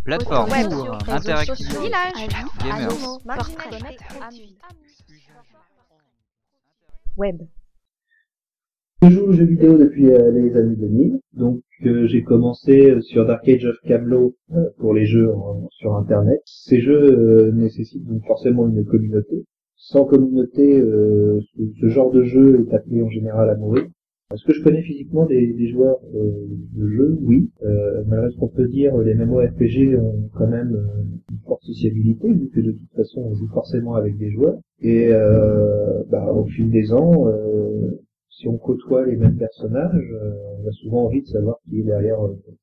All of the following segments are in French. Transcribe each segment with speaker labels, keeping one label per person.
Speaker 1: Plateforme
Speaker 2: Web,
Speaker 1: pour
Speaker 2: réseaux
Speaker 1: interactivité,
Speaker 2: sociaux, village,
Speaker 1: gamers.
Speaker 2: animaux, portrait,
Speaker 3: Web.
Speaker 4: Je joue aux jeux vidéo depuis les années 2000, donc j'ai commencé sur Dark Age of Camelot pour les jeux sur Internet. Ces jeux nécessitent donc forcément une communauté. Sans communauté, ce genre de jeu est appelé en général à mourir. Est-ce que je connais physiquement des joueurs de jeu? Oui. Malgré ce qu'on peut dire, les MMORPG ont quand même une forte sociabilité, vu que de toute façon on joue forcément avec des joueurs. Et au fil des ans, si on côtoie les mêmes personnages, on a souvent envie de savoir qui est derrière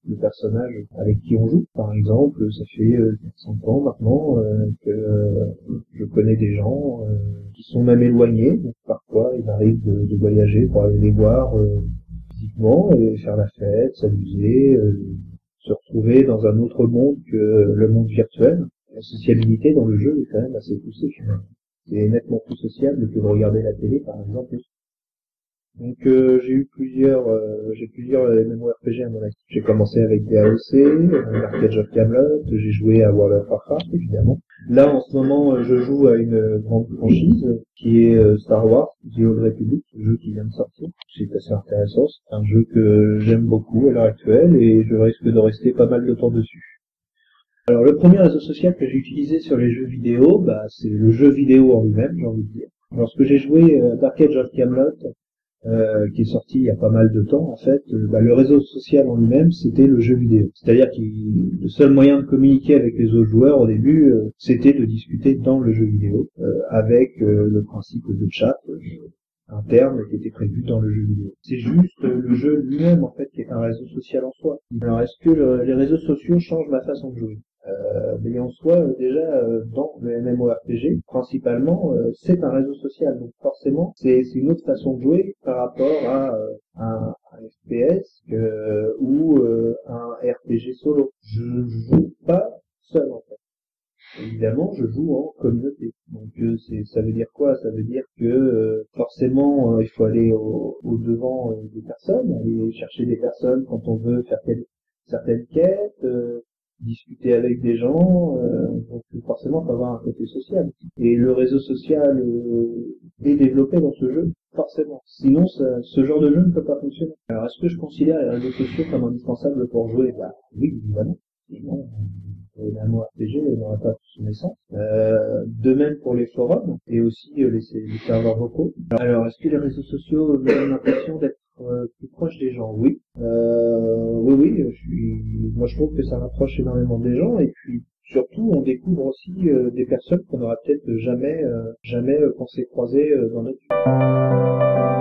Speaker 4: le personnage avec qui on joue. Par exemple, ça fait 400 ans maintenant que je connais des gens qui sont même éloignés. Donc parfois, il m'arrive de voyager pour aller les voir physiquement et faire la fête, s'amuser, se retrouver dans un autre monde que le monde virtuel. La sociabilité dans le jeu est quand même assez poussée. C'est nettement plus sociable que de regarder la télé, par exemple. Donc j'ai plusieurs MMORPG à mon actif. J'ai commencé avec des AOC, Dark Age of Camelot, j'ai joué à World of Warcraft évidemment. Là en ce moment je joue à une grande franchise qui est Star Wars, The Old Republic, le jeu qui vient de sortir. C'est assez intéressant, c'est un jeu que j'aime beaucoup à l'heure actuelle et je risque de rester pas mal de temps dessus. Alors le premier réseau social que j'ai utilisé sur les jeux vidéo, c'est le jeu vidéo en lui-même, j'ai envie de dire. Lorsque j'ai joué à Dark Age of Camelot, qui est sorti il y a pas mal de temps, en fait, le réseau social en lui-même, c'était le jeu vidéo. C'est-à-dire que le seul moyen de communiquer avec les autres joueurs au début, c'était de discuter dans le jeu vidéo, avec le principe de chat interne qui était prévu dans le jeu vidéo. C'est juste le jeu lui-même, en fait, qui est un réseau social en soi. Alors, est-ce que les réseaux sociaux changent ma façon de jouer? Mais en soi, déjà, dans le MMORPG, principalement, c'est un réseau social. Donc forcément, c'est une autre façon de jouer par rapport à un FPS ou un RPG solo. Je joue pas seul, en fait. Évidemment, je joue en communauté. Donc ça veut dire quoi? Ça veut dire que forcément, il faut aller au devant des personnes, aller chercher des personnes quand on veut faire certaines quêtes, discuter avec des gens, donc forcément il faut avoir un côté social. Et le réseau social est développé dans ce jeu, forcément. Sinon, ce genre de jeu ne peut pas fonctionner. Alors, est-ce que je considère les réseaux sociaux comme indispensables pour jouer? Oui, évidemment. Sinon, les MMORPG n'auraient pas son essence. De même pour les forums et aussi les serveurs vocaux. Alors, est-ce que les réseaux sociaux me donnent l'impression d'être plus proche des gens? Oui. Oui, moi je trouve que ça rapproche énormément des gens et puis surtout on découvre aussi des personnes qu'on n'aura peut-être jamais pensé croiser dans notre vie.